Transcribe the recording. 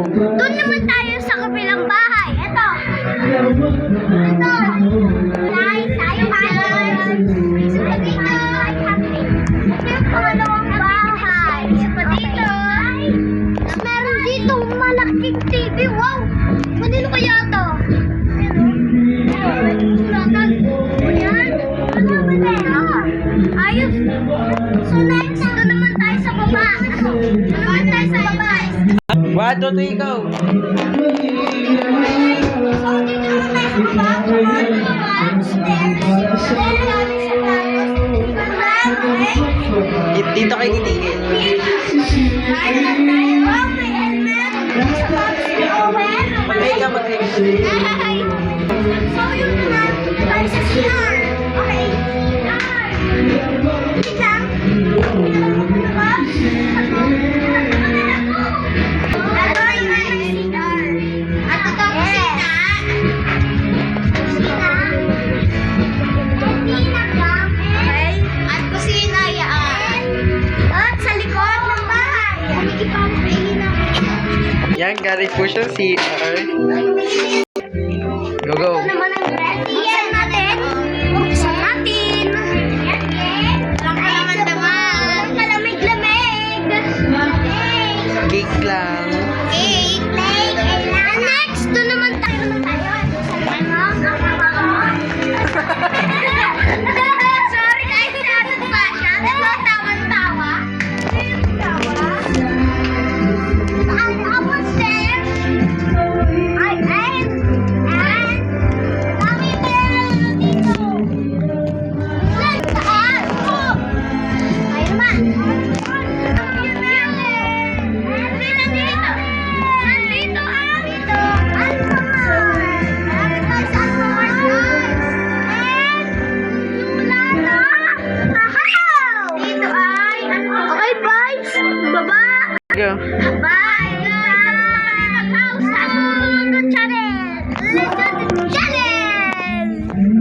Doon naman tayo sa kabilang bahay. Ito. Nice. Tayo kanan. Dito. Ito yung pangalawang bahay. Pa dito. Meron dito malaking TV. Wow! Kanino kaya ito? Ayos. So next, ito naman tayo sa baba. Naman tayo sa baba. 1, 2, 3, go! Dito kayo titigil. Mag-break ka, mag-break. So yun na, tayo sa CR. Okay. Wait lang. Yan, galing po siya CR.